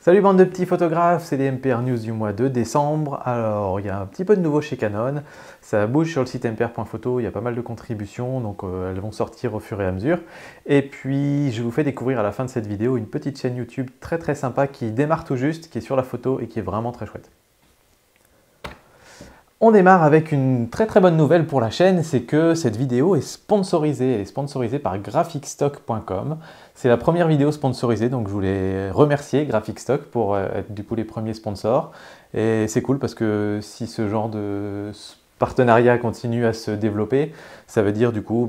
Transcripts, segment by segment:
Salut bande de petits photographes, c'est les MPR News du mois de décembre. Alors, il y a un petit peu de nouveau chez Canon. Ça bouge sur le site mpr.photo, il y a pas mal de contributions, donc elles vont sortir au fur et à mesure. Et puis, je vous fais découvrir à la fin de cette vidéo une petite chaîne YouTube très sympa qui démarre tout juste, qui est sur la photo et qui est vraiment très chouette. On démarre avec une très bonne nouvelle pour la chaîne, c'est que cette vidéo est sponsorisée. Elle est sponsorisée par graphicstock.com. C'est la première vidéo sponsorisée, donc je voulais remercier Graphicstock pour être du coup les premiers sponsors. Et c'est cool parce que si ce genre de partenariat continue à se développer, ça veut dire du coup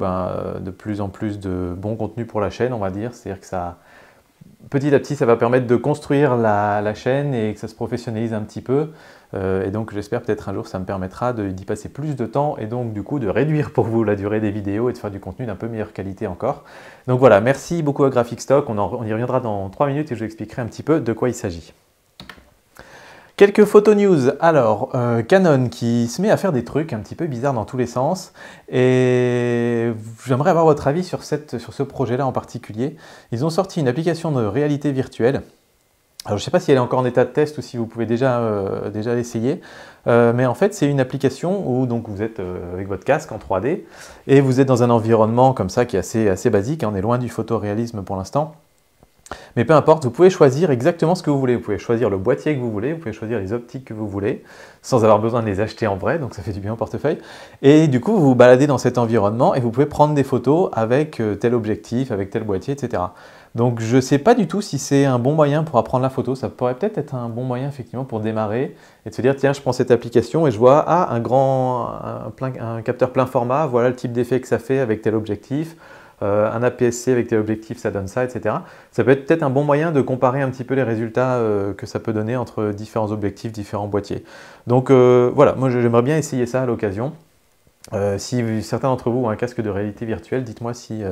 de plus en plus de bon contenu pour la chaîne, on va dire. C'est-à-dire que ça, petit à petit, ça va permettre de construire la chaîne et que ça se professionnalise un petit peu. Et donc j'espère peut-être un jour ça me permettra d'y passer plus de temps et donc du coup de réduire pour vous la durée des vidéos et de faire du contenu d'un peu meilleure qualité encore. Donc voilà, merci beaucoup à Graphicstock, on y reviendra dans 3 minutes et je vous expliquerai un petit peu de quoi il s'agit. Quelques photo news. Alors, Canon qui se met à faire des trucs un petit peu bizarres dans tous les sens et j'aimerais avoir votre avis sur ce projet-là en particulier. Ils ont sorti une application de réalité virtuelle. Alors, je ne sais pas si elle est encore en état de test ou si vous pouvez déjà l'essayer, mais en fait, c'est une application où donc, vous êtes avec votre casque en 3D et vous êtes dans un environnement comme ça qui est assez basique. On est loin du photoréalisme pour l'instant. Mais peu importe, vous pouvez choisir exactement ce que vous voulez. Vous pouvez choisir le boîtier que vous voulez, vous pouvez choisir les optiques que vous voulez, sans avoir besoin de les acheter en vrai, donc ça fait du bien au portefeuille. Et du coup, vous vous baladez dans cet environnement et vous pouvez prendre des photos avec tel objectif, avec tel boîtier, etc. Donc je ne sais pas du tout si c'est un bon moyen pour apprendre la photo. Ça pourrait peut-être être un bon moyen effectivement pour démarrer et de se dire tiens, je prends cette application et je vois un capteur plein format, voilà le type d'effet que ça fait avec tel objectif. Un APS-C avec tel objectif, ça donne ça, etc. Ça peut être peut-être un bon moyen de comparer un petit peu les résultats que ça peut donner entre différents objectifs, différents boîtiers. Donc voilà, moi j'aimerais bien essayer ça à l'occasion. Si certains d'entre vous ont un casque de réalité virtuelle, dites-moi si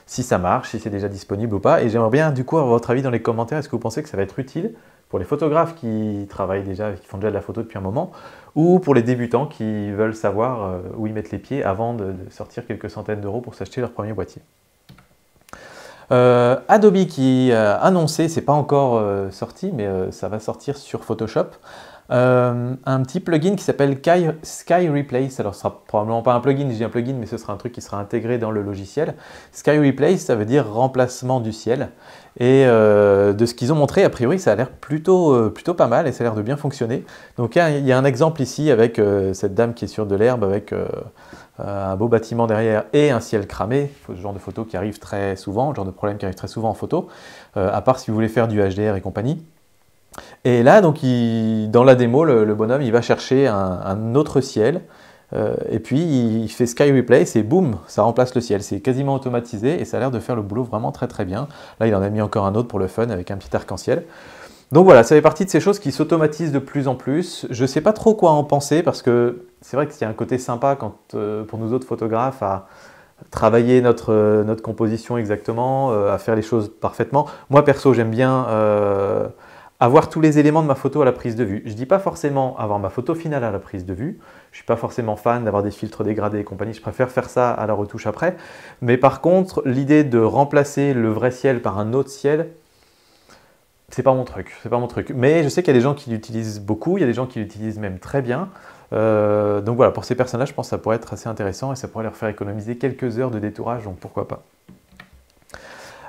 ça marche, si c'est déjà disponible ou pas. Et j'aimerais bien du coup avoir votre avis dans les commentaires. Est-ce que vous pensez que ça va être utile pour les photographes qui travaillent déjà, qui font déjà de la photo depuis un moment, ou pour les débutants qui veulent savoir où ils mettent les pieds avant de sortir quelques centaines d'euros pour s'acheter leur premier boîtier. Adobe qui a annoncé, c'est pas encore sorti, mais ça va sortir sur Photoshop, un petit plugin qui s'appelle Sky Replace. Alors ce sera probablement pas un plugin, je dis un plugin, mais ce sera un truc qui sera intégré dans le logiciel. Sky Replace, ça veut dire remplacement du ciel. Et de ce qu'ils ont montré, a priori, ça a l'air plutôt pas mal et ça a l'air de bien fonctionner. Donc il y a un exemple ici avec cette dame qui est sur de l'herbe avec un beau bâtiment derrière et un ciel cramé, ce genre de photo qui arrive très souvent, le genre de problème qui arrive très souvent en photo, à part si vous voulez faire du HDR et compagnie. Et là, donc, dans la démo, le bonhomme, il va chercher un autre ciel, et puis il fait Sky Replace et boum, ça remplace le ciel. C'est quasiment automatisé et ça a l'air de faire le boulot vraiment très bien. Là, il en a mis encore un autre pour le fun avec un petit arc-en-ciel. Donc voilà, ça fait partie de ces choses qui s'automatisent de plus en plus. Je ne sais pas trop quoi en penser parce que c'est vrai qu'il y a un côté sympa pour nous autres photographes à travailler notre composition exactement, à faire les choses parfaitement. Moi perso, j'aime bien avoir tous les éléments de ma photo à la prise de vue. Je ne dis pas forcément avoir ma photo finale à la prise de vue. Je ne suis pas forcément fan d'avoir des filtres dégradés et compagnie. Je préfère faire ça à la retouche après. Mais par contre, l'idée de remplacer le vrai ciel par un autre ciel, c'est pas mon truc. C'est pas mon truc. Mais je sais qu'il y a des gens qui l'utilisent beaucoup. Il y a des gens qui l'utilisent même très bien. Donc voilà, pour ces personnes-là, je pense que ça pourrait être assez intéressant et ça pourrait leur faire économiser quelques heures de détourage. Donc pourquoi pas.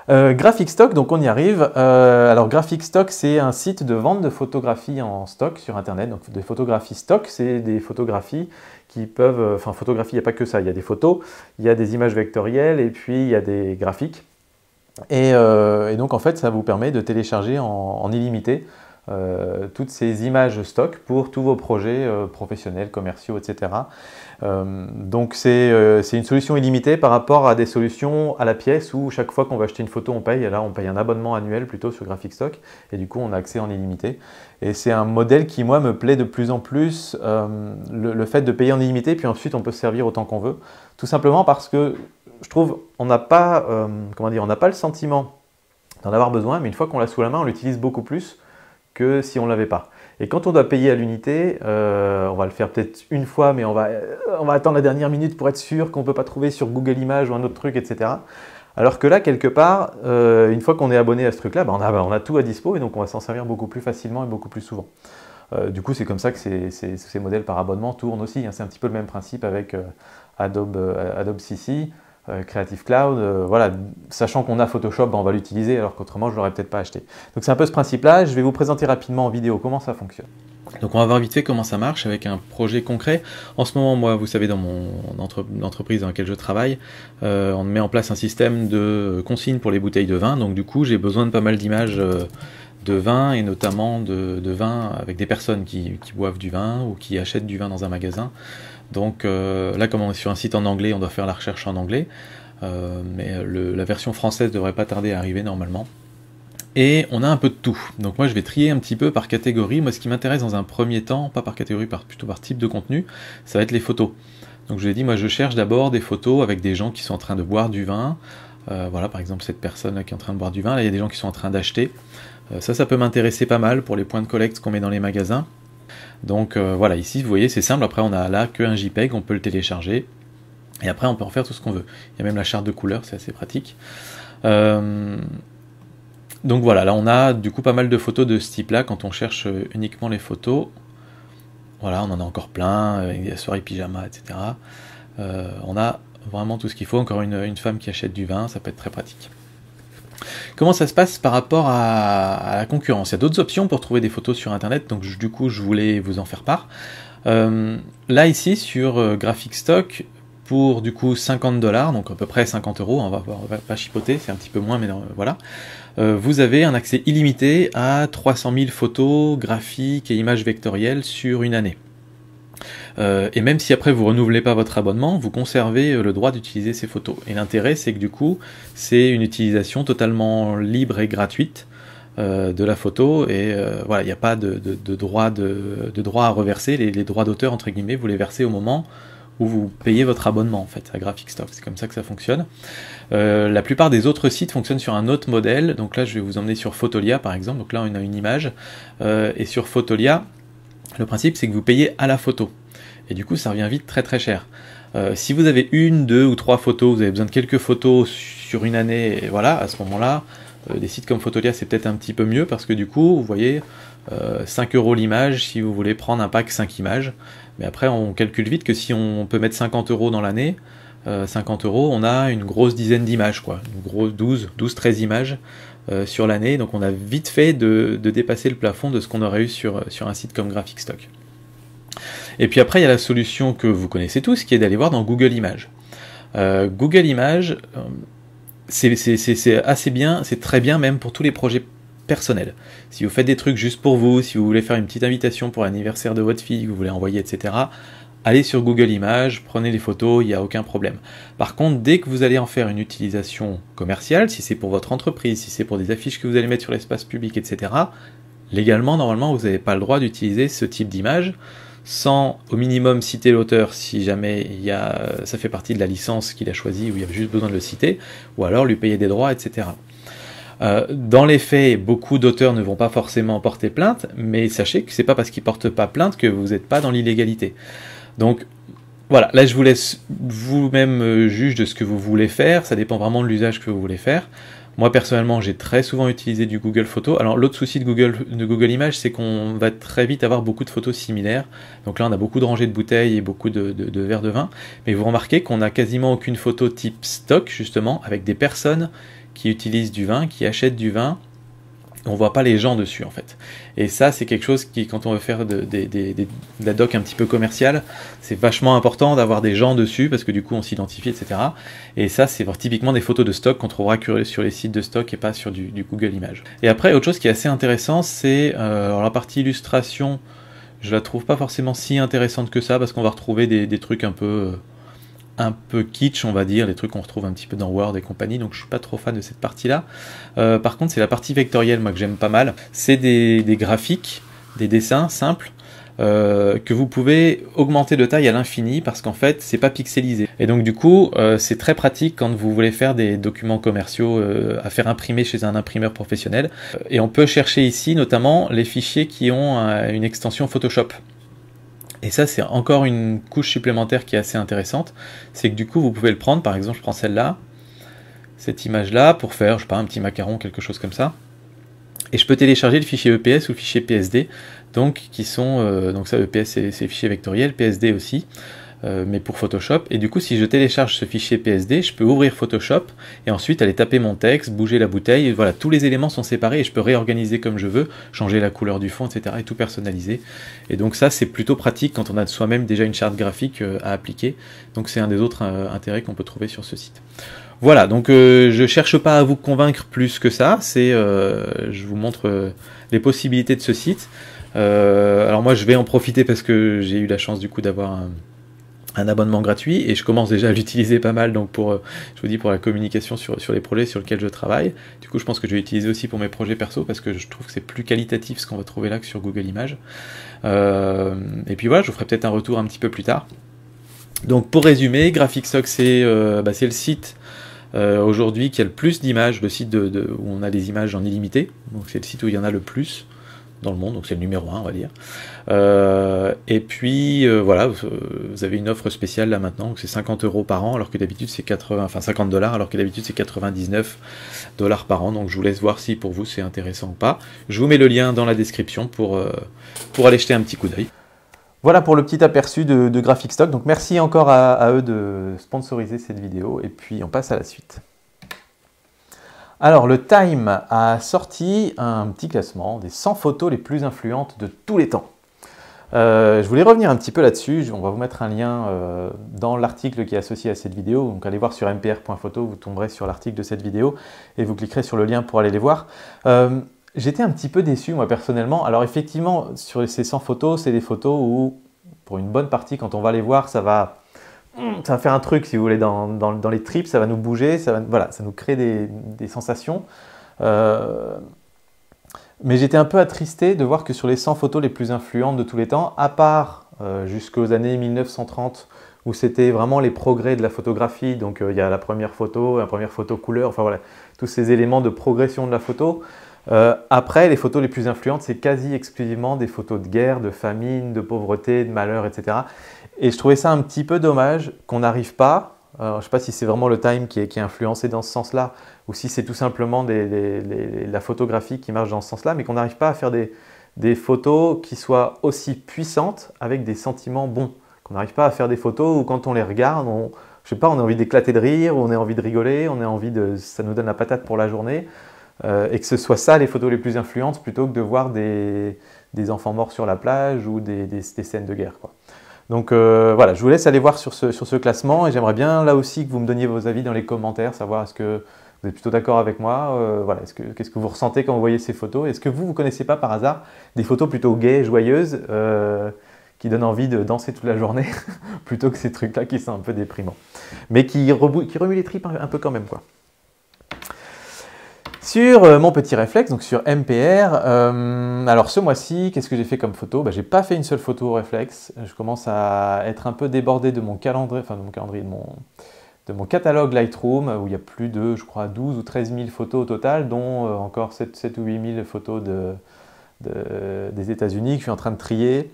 Graphicstock, donc on y arrive. Alors Graphicstock, c'est un site de vente de photographies en stock sur internet. Donc des photographies stock, c'est des photographies qui peuvent, enfin photographie, il n'y a pas que ça, il y a des photos, il y a des images vectorielles et puis il y a des graphiques. Et donc en fait, ça vous permet de télécharger en illimité toutes ces images stock pour tous vos projets professionnels, commerciaux, etc. Donc c'est une solution illimitée par rapport à des solutions à la pièce où chaque fois qu'on va acheter une photo, on paye. Et là, on paye un abonnement annuel plutôt sur Graphicstock et du coup, on a accès en illimité. Et c'est un modèle qui, moi, me plaît de plus en plus, le fait de payer en illimité, puis ensuite, on peut se servir autant qu'on veut. Tout simplement parce que je trouve on n'a pas, on n'a pas le sentiment d'en avoir besoin, mais une fois qu'on l'a sous la main, on l'utilise beaucoup plus que si on ne l'avait pas. Et quand on doit payer à l'unité, on va le faire peut-être une fois, mais on va attendre la dernière minute pour être sûr qu'on ne peut pas trouver sur Google Images ou un autre truc, etc. Alors que là, quelque part, une fois qu'on est abonné à ce truc-là, on a tout à dispo et donc on va s'en servir beaucoup plus facilement et beaucoup plus souvent. Du coup, c'est comme ça que ces modèles par abonnement tournent aussi, hein. C'est un petit peu le même principe avec Adobe CC, Creative Cloud. Voilà, sachant qu'on a Photoshop, on va l'utiliser alors qu'autrement, je ne l'aurais peut-être pas acheté. Donc c'est un peu ce principe-là. Je vais vous présenter rapidement en vidéo comment ça fonctionne. Donc on va voir vite fait comment ça marche avec un projet concret. En ce moment, moi, vous savez, dans mon entreprise dans laquelle je travaille, on met en place un système de consigne pour les bouteilles de vin. Donc du coup, j'ai besoin de pas mal d'images de vin et notamment de vin avec des personnes qui boivent du vin ou qui achètent du vin dans un magasin. Donc là, comme on est sur un site en anglais, on doit faire la recherche en anglais. Mais la version française devrait pas tarder à arriver normalement. Et on a un peu de tout. Donc moi je vais trier un petit peu par catégorie. Moi ce qui m'intéresse dans un premier temps, pas par catégorie, plutôt par type de contenu, ça va être les photos. Donc je vous ai dit, moi je cherche d'abord des photos avec des gens qui sont en train de boire du vin. Voilà, par exemple cette personne là qui est en train de boire du vin, là il y a des gens qui sont en train d'acheter. Ça peut m'intéresser pas mal pour les points de collecte qu'on met dans les magasins. Donc voilà, ici vous voyez c'est simple, après on a là qu'un JPEG, on peut le télécharger. Et après on peut en faire tout ce qu'on veut. Il y a même la charte de couleurs, c'est assez pratique. Donc voilà, là on a du coup pas mal de photos de ce type là quand on cherche uniquement les photos. Voilà, on en a encore plein, avec des soirées pyjama, etc. On a vraiment tout ce qu'il faut. Encore une femme qui achète du vin, ça peut être très pratique. Comment ça se passe par rapport à la concurrence? Il y a d'autres options pour trouver des photos sur internet, donc du coup je voulais vous en faire part. Là ici sur Graphic Stock, pour du coup 50 $, donc à peu près 50 €, on va pas chipoter, c'est un petit peu moins, mais non, voilà. Vous avez un accès illimité à 300 000 photos, graphiques et images vectorielles sur une année. Et même si après vous renouvelez pas votre abonnement, vous conservez le droit d'utiliser ces photos. Et l'intérêt, c'est que du coup, c'est une utilisation totalement libre et gratuite de la photo, et voilà, il n'y a pas de droit à reverser. Les droits d'auteur, entre guillemets, vous les versez au moment où vous payez votre abonnement en fait à Graphic Stock. C'est comme ça que ça fonctionne. La plupart des autres sites fonctionnent sur un autre modèle. Donc là, je vais vous emmener sur Fotolia par exemple. Donc là, on a une image. Et sur Fotolia, le principe, c'est que vous payez à la photo. Et du coup, ça revient vite très très cher. Si vous avez une, deux ou trois photos, vous avez besoin de quelques photos sur une année, et voilà, à ce moment-là, des sites comme Fotolia, c'est peut-être un petit peu mieux parce que du coup, vous voyez, 5 € l'image si vous voulez prendre un pack 5 images. Mais après, on calcule vite que si on peut mettre 50 € dans l'année, 50 €, on a une grosse dizaine d'images, quoi. Une grosse 12-13 images sur l'année. Donc on a vite fait de dépasser le plafond de ce qu'on aurait eu sur un site comme Graphic Stock. Et puis après, il y a la solution que vous connaissez tous, qui est d'aller voir dans Google Images. Google Images, c'est assez bien, c'est très bien même pour tous les projets personnels. Si vous faites des trucs juste pour vous, si vous voulez faire une petite invitation pour l'anniversaire de votre fille, que vous voulez envoyer, etc., allez sur Google Images, prenez les photos, il n'y a aucun problème. Par contre, dès que vous allez en faire une utilisation commerciale, si c'est pour votre entreprise, si c'est pour des affiches que vous allez mettre sur l'espace public, etc., légalement, normalement, vous n'avez pas le droit d'utiliser ce type d'image sans au minimum citer l'auteur si jamais ça fait partie de la licence qu'il a choisie ou il y a juste besoin de le citer, ou alors lui payer des droits, etc. Dans les faits, beaucoup d'auteurs ne vont pas forcément porter plainte, mais sachez que c'est pas parce qu'ils portent pas plainte que vous n'êtes pas dans l'illégalité. Donc voilà, là je vous laisse vous-même juge de ce que vous voulez faire, ça dépend vraiment de l'usage que vous voulez faire. Moi personnellement, j'ai très souvent utilisé du Google Photos. Alors l'autre souci de Google Images, c'est qu'on va très vite avoir beaucoup de photos similaires. Donc là, on a beaucoup de rangées de bouteilles et beaucoup de verres de vin. Mais vous remarquez qu'on n'a quasiment aucune photo type stock, justement, avec des personnes qui utilisent du vin, qui achètent du vin. On voit pas les gens dessus en fait. Et ça, c'est quelque chose qui, quand on veut faire de la doc un petit peu commerciale, c'est vachement important d'avoir des gens dessus parce que du coup on s'identifie, etc. Et ça, c'est typiquement des photos de stock qu'on trouvera que sur les sites de stock et pas sur du Google Images. Et après, autre chose qui est assez intéressant, c'est la partie illustration. Je la trouve pas forcément si intéressante que ça parce qu'on va retrouver des trucs un peu kitsch, on va dire, les trucs qu'on retrouve un petit peu dans Word et compagnie, donc je suis pas trop fan de cette partie-là. Par contre, c'est la partie vectorielle, moi, que j'aime pas mal. C'est des graphiques, des dessins simples, que vous pouvez augmenter de taille à l'infini, parce qu'en fait, c'est pas pixelisé. Et donc, du coup, c'est très pratique quand vous voulez faire des documents commerciaux à faire imprimer chez un imprimeur professionnel. Et on peut chercher ici, notamment, les fichiers qui ont une extension Photoshop. Et ça, c'est encore une couche supplémentaire qui est assez intéressante. C'est que du coup, vous pouvez le prendre, par exemple, je prends celle-là. cette image-là pour faire, je sais pas, un petit macaron, quelque chose comme ça. Et je peux télécharger le fichier EPS ou le fichier PSD, donc qui sont, donc ça EPS c'est les fichiers vectoriels, PSD aussi, mais pour Photoshop. Et du coup, si je télécharge ce fichier PSD, je peux ouvrir Photoshop et ensuite aller taper mon texte, bouger la bouteille. Et voilà, tous les éléments sont séparés et je peux réorganiser comme je veux, changer la couleur du fond, etc. et tout personnaliser. Et donc ça, c'est plutôt pratique quand on a soi-même déjà une charte graphique à appliquer. Donc c'est un des autres intérêts qu'on peut trouver sur ce site. Voilà, donc je cherche pas à vous convaincre plus que ça. Je vous montre les possibilités de ce site. Alors moi, je vais en profiter parce que j'ai eu la chance du coup d'avoir un abonnement gratuit et je commence déjà à l'utiliser pas mal, donc je vous dis, pour la communication sur les projets sur lesquels je travaille. Du coup, je pense que je vais l'utiliser aussi pour mes projets perso parce que je trouve que c'est plus qualitatif ce qu'on va trouver là que sur Google Images. Et puis voilà, je vous ferai peut-être un retour un petit peu plus tard. Donc pour résumer, Graphicstock c'est le site aujourd'hui qui a le plus d'images, le site où on a des images en illimité, donc c'est le site où il y en a le plus dans le monde, donc c'est le numéro 1 on va dire. Et puis voilà, vous avez une offre spéciale là maintenant, c'est 50 € par an, alors que d'habitude c'est 50 $, alors que d'habitude c'est 99 $ par an, donc je vous laisse voir si pour vous c'est intéressant ou pas. Je vous mets le lien dans la description pour aller jeter un petit coup d'œil. Voilà pour le petit aperçu de Graphicstock, donc merci encore à eux de sponsoriser cette vidéo, et puis on passe à la suite. Alors, le Time a sorti un petit classement des 100 photos les plus influentes de tous les temps. Je voulais revenir un petit peu là-dessus, on va vous mettre un lien dans l'article qui est associé à cette vidéo, donc allez voir sur mpr.photo, vous tomberez sur l'article de cette vidéo et vous cliquerez sur le lien pour aller les voir. J'étais un petit peu déçu moi personnellement. Alors effectivement, sur ces 100 photos, c'est des photos où, pour une bonne partie, quand on va les voir, ça va faire un truc, si vous voulez, dans les tripes, ça va nous bouger, voilà, ça nous crée des sensations. Mais j'étais un peu attristé de voir que sur les 100 photos les plus influentes de tous les temps, à part jusqu'aux années 1930, où c'était vraiment les progrès de la photographie, donc il y a la première photo couleur, enfin voilà, tous ces éléments de progression de la photo. Après, les photos les plus influentes, c'est quasi exclusivement des photos de guerre, de famine, de pauvreté, de malheur, etc. Et je trouvais ça un petit peu dommage qu'on n'arrive pas, je ne sais pas si c'est vraiment le Time qui est influencé dans ce sens-là, ou si c'est tout simplement la photographie qui marche dans ce sens-là, mais qu'on n'arrive pas à faire des photos qui soient aussi puissantes avec des sentiments bons. Qu'on n'arrive pas à faire des photos où quand on les regarde, je sais pas, on a envie d'éclater de rire, on a envie de rigoler, ça nous donne la patate pour la journée. Et que ce soit ça les photos les plus influentes plutôt que de voir des enfants morts sur la plage ou des scènes de guerre, quoi. Donc voilà, je vous laisse aller voir sur ce classement et j'aimerais bien là aussi que vous me donniez vos avis dans les commentaires, savoir est-ce que vous êtes plutôt d'accord avec moi, voilà, qu'est-ce que vous ressentez quand vous voyez ces photos, est-ce que vous ne connaissez pas par hasard des photos plutôt gaies, joyeuses, qui donnent envie de danser toute la journée, plutôt que ces trucs-là qui sont un peu déprimants, mais qui remuent les tripes un peu quand même, quoi. Sur mon petit réflexe, donc sur MPR, alors ce mois-ci, qu'est-ce que j'ai fait comme photo? J'ai pas fait une seule photo au réflexe, je commence à être un peu débordé de mon calendrier, de mon catalogue Lightroom, où il y a plus de, je crois, 12 ou 13 000 photos au total, dont encore 7 ou 8 000 photos des États-Unis que je suis en train de trier.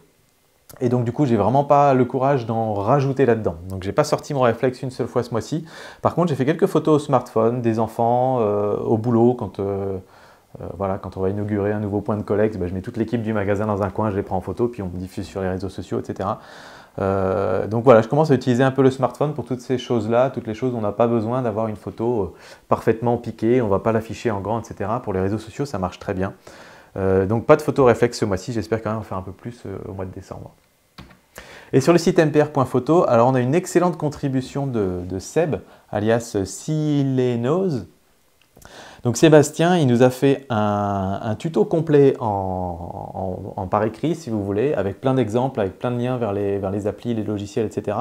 Et donc du coup, j'ai vraiment pas le courage d'en rajouter là-dedans. Donc j'ai pas sorti mon réflexe une seule fois ce mois-ci. Par contre, j'ai fait quelques photos au smartphone, des enfants, au boulot, quand on va inaugurer un nouveau point de collecte, je mets toute l'équipe du magasin dans un coin, je les prends en photo, puis on diffuse sur les réseaux sociaux, etc. Donc voilà, je commence à utiliser un peu le smartphone pour toutes ces choses-là, toutes les choses où on n'a pas besoin d'avoir une photo parfaitement piquée, on ne va pas l'afficher en grand, etc. Pour les réseaux sociaux, ça marche très bien. Donc pas de photo réflexe ce mois-ci, j'espère quand même en faire un peu plus au mois de décembre. Et sur le site mpr.photo, alors on a une excellente contribution de Seb, alias Silenose. Donc Sébastien, il nous a fait un tuto complet par écrit, si vous voulez, avec plein d'exemples, avec plein de liens vers les applis, les logiciels, etc.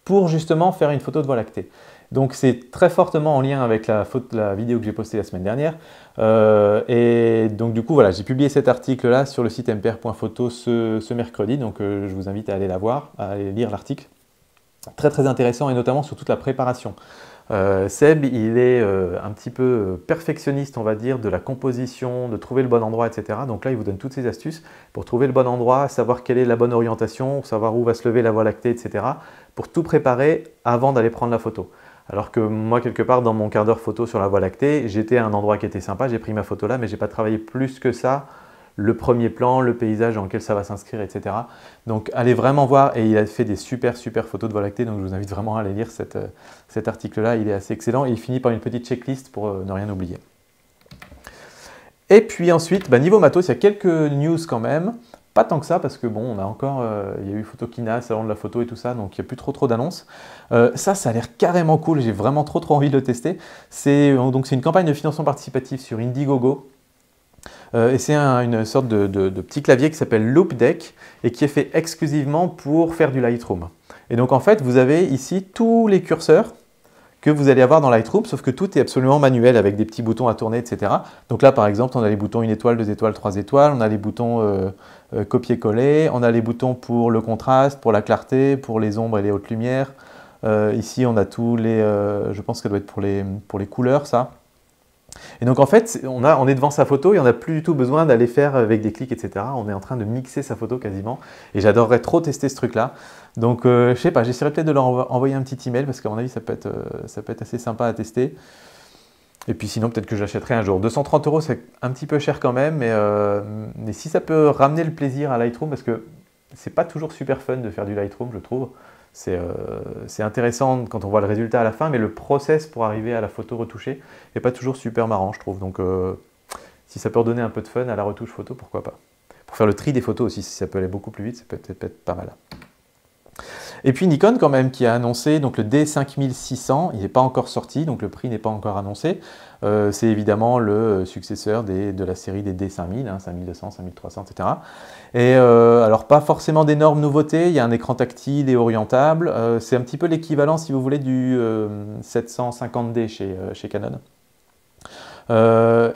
pour justement faire une photo de Voie lactée. Donc c'est très fortement en lien avec la vidéo que j'ai postée la semaine dernière. Et donc du coup, voilà, j'ai publié cet article-là sur le site mpr.photo ce mercredi, donc je vous invite à aller la voir, à aller lire l'article. Très très intéressant et notamment sur toute la préparation. Seb, il est un petit peu perfectionniste, on va dire, de la composition, de trouver le bon endroit, etc. Donc là, il vous donne toutes ces astuces pour trouver le bon endroit, savoir quelle est la bonne orientation, savoir où va se lever la Voie lactée, etc. pour tout préparer avant d'aller prendre la photo. Alors que moi, quelque part, dans mon quart d'heure photo sur la Voie lactée, j'étais à un endroit qui était sympa, j'ai pris ma photo là, mais j'ai pas travaillé plus que ça le premier plan, le paysage dans lequel ça va s'inscrire, etc. Donc allez vraiment voir, et il a fait des super photos de Voie lactée, donc je vous invite vraiment à aller lire cet article-là, il est assez excellent, et il finit par une petite checklist pour ne rien oublier. Et puis ensuite, niveau matos, il y a quelques news quand même, pas tant que ça, parce que bon, on a encore, il y a eu Photokina, salon de la photo et tout ça, donc il n'y a plus trop d'annonces. Ça a l'air carrément cool, j'ai vraiment trop envie de le tester. C'est une campagne de financement participatif sur Indiegogo, et c'est une sorte de petit clavier qui s'appelle Loupedeck et qui est fait exclusivement pour faire du Lightroom. Et donc en fait, vous avez ici tous les curseurs que vous allez avoir dans Lightroom, sauf que tout est absolument manuel avec des petits boutons à tourner, etc. Donc là, par exemple, on a les boutons 1 étoile, 2 étoiles, 3 étoiles, on a les boutons copier-coller, on a les boutons pour le contraste, pour la clarté, pour les ombres et les hautes lumières. Ici, on a tous les, je pense que ça doit être pour les couleurs, ça. Et donc en fait, on est devant sa photo et on n'a plus du tout besoin d'aller faire avec des clics, etc. On est en train de mixer sa photo quasiment. Et j'adorerais trop tester ce truc-là. Donc je sais pas, j'essaierai peut-être de leur envoyer un petit email parce qu'à mon avis, ça peut être assez sympa à tester. Et puis sinon, peut-être que je l'achèterai un jour. 230 €, c'est un petit peu cher quand même, mais si ça peut ramener le plaisir à Lightroom, parce que c'est pas toujours super fun de faire du Lightroom, je trouve. C'est intéressant quand on voit le résultat à la fin, mais le process pour arriver à la photo retouchée n'est pas toujours super marrant, je trouve. Donc, si ça peut redonner un peu de fun à la retouche photo, pourquoi pas. Pour faire le tri des photos aussi, si ça peut aller beaucoup plus vite, ça peut être pas mal. Et puis Nikon quand même qui a annoncé donc le D5600, il n'est pas encore sorti, donc le prix n'est pas encore annoncé. C'est évidemment le successeur de la série des D5000, 5200, 5300, etc. Et alors pas forcément d'énormes nouveautés, il y a un écran tactile et orientable, c'est un petit peu l'équivalent si vous voulez du 750D chez Canon.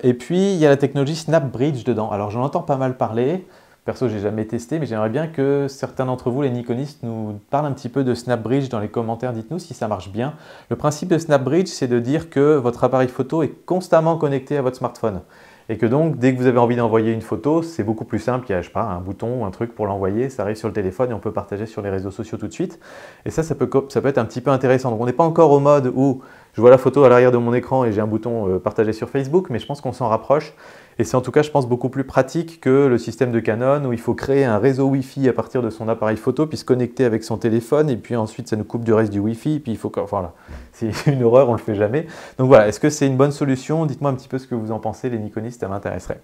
Et puis il y a la technologie SnapBridge dedans, alors j'en entends pas mal parler. Perso, j'ai jamais testé, mais j'aimerais bien que certains d'entre vous, les Nikonistes, nous parlent un petit peu de SnapBridge dans les commentaires. Dites-nous si ça marche bien. Le principe de SnapBridge, c'est de dire que votre appareil photo est constamment connecté à votre smartphone. Et que donc, dès que vous avez envie d'envoyer une photo, c'est beaucoup plus simple. Il y a, je sais pas, un bouton ou un truc pour l'envoyer. Ça arrive sur le téléphone et on peut partager sur les réseaux sociaux tout de suite. Et ça peut être un petit peu intéressant. Donc, on n'est pas encore au mode où je vois la photo à l'arrière de mon écran et j'ai un bouton partagé sur Facebook, mais je pense qu'on s'en rapproche. Et c'est en tout cas, je pense, beaucoup plus pratique que le système de Canon où il faut créer un réseau Wi-Fi à partir de son appareil photo, puis se connecter avec son téléphone, et puis ensuite ça nous coupe du reste du Wi-Fi, puis il faut voilà, c'est une horreur, on ne le fait jamais. Donc voilà, est-ce que c'est une bonne solution? Dites-moi un petit peu ce que vous en pensez, les Nikonistes, ça m'intéresserait.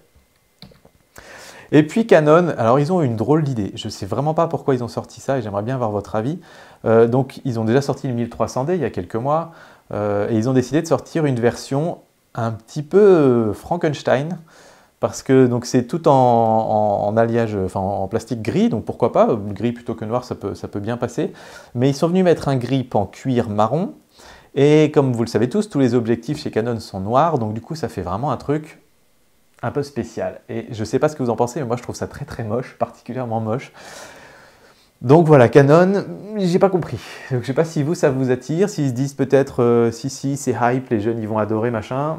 Et puis Canon, alors ils ont une drôle d'idée, je ne sais vraiment pas pourquoi ils ont sorti ça, et j'aimerais bien avoir votre avis. Donc ils ont déjà sorti le 1300D il y a quelques mois, et ils ont décidé de sortir une version un petit peu Frankenstein, parce que c'est tout en alliage, enfin en plastique gris, donc pourquoi pas, gris plutôt que noir, ça peut bien passer. Mais ils sont venus mettre un grip en cuir marron, et comme vous le savez tous les objectifs chez Canon sont noirs, donc du coup ça fait vraiment un truc un peu spécial. Et je ne sais pas ce que vous en pensez, mais moi je trouve ça très moche, particulièrement moche. Donc voilà, Canon, j'ai pas compris. Donc, je sais pas si vous, ça vous attire, s'ils se disent peut-être si c'est hype, les jeunes ils vont adorer, machin.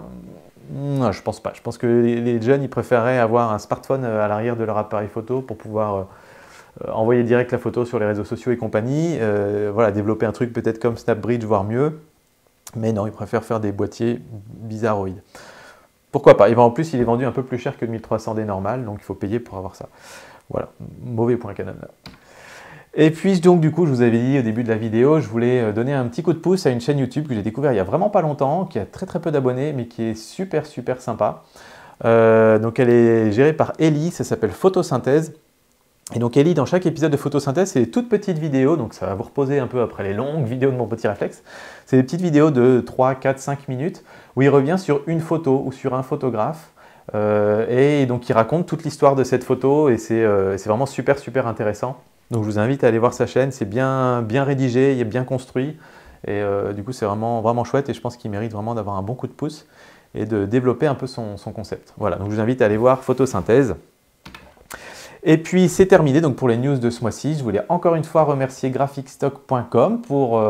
Non, je pense pas. Je pense que les jeunes ils préféreraient avoir un smartphone à l'arrière de leur appareil photo pour pouvoir envoyer direct la photo sur les réseaux sociaux et compagnie. Voilà, développer un truc peut-être comme SnapBridge, voire mieux. Mais non, ils préfèrent faire des boîtiers bizarroïdes. Pourquoi pas? En plus, il est vendu un peu plus cher que le 1300D normal, donc il faut payer pour avoir ça. Voilà, mauvais point Canon là. Et puis donc du coup, je vous avais dit au début de la vidéo, je voulais donner un petit coup de pouce à une chaîne YouTube que j'ai découvert il y a vraiment pas longtemps, qui a très peu d'abonnés, mais qui est super sympa. Donc elle est gérée par Ellie, ça s'appelle Photosynthèse. Et donc Ellie, dans chaque épisode de Photosynthèse, c'est des toutes petites vidéos, donc ça va vous reposer un peu après les longues vidéos de mon petit réflexe. C'est des petites vidéos de 3, 4, 5 minutes, où il revient sur une photo ou sur un photographe, et donc il raconte toute l'histoire de cette photo, et c'est vraiment super intéressant. Donc je vous invite à aller voir sa chaîne, c'est bien rédigé, il est bien construit, et du coup c'est vraiment chouette, et je pense qu'il mérite vraiment d'avoir un bon coup de pouce et de développer un peu son concept. Voilà, donc je vous invite à aller voir Photosynthèse. Et puis c'est terminé donc pour les news de ce mois-ci. Je voulais encore une fois remercier graphicstock.com pour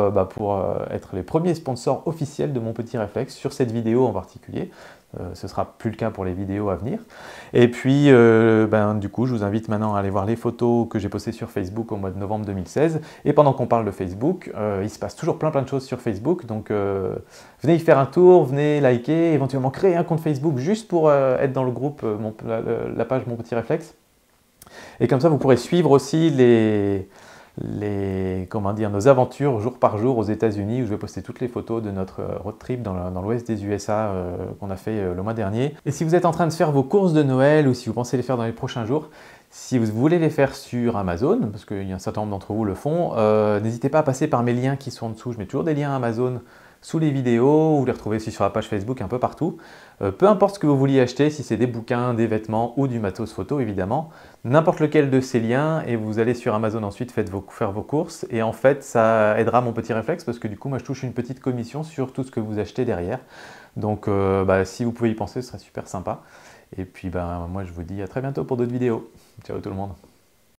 être les premiers sponsors officiels de mon petit réflexe sur cette vidéo en particulier. Ce ne sera plus le cas pour les vidéos à venir. Et puis, du coup, je vous invite maintenant à aller voir les photos que j'ai postées sur Facebook au mois de novembre 2016. Et pendant qu'on parle de Facebook, il se passe toujours plein de choses sur Facebook. Donc, venez y faire un tour, venez liker, éventuellement créer un compte Facebook juste pour être dans le groupe, la page Mon Petit Réflexe. Et comme ça, vous pourrez suivre aussi nos aventures jour par jour aux États-Unis, où je vais poster toutes les photos de notre road trip dans l'ouest des USA qu'on a fait le mois dernier. Et si vous êtes en train de faire vos courses de Noël ou si vous pensez les faire dans les prochains jours, si vous voulez les faire sur Amazon, parce qu'il y a un certain nombre d'entre vous le font, n'hésitez pas à passer par mes liens qui sont en dessous. Je mets toujours des liens Amazon sous les vidéos, vous les retrouvez aussi sur la page Facebook, un peu partout. Peu importe ce que vous vouliez acheter, si c'est des bouquins, des vêtements ou du matos photo évidemment, n'importe lequel de ces liens et vous allez sur Amazon ensuite, faire vos courses et en fait ça aidera Mon Petit Réflexe parce que du coup moi je touche une petite commission sur tout ce que vous achetez derrière. Donc si vous pouvez y penser, ce serait super sympa. Et puis moi je vous dis à très bientôt pour d'autres vidéos. Ciao tout le monde.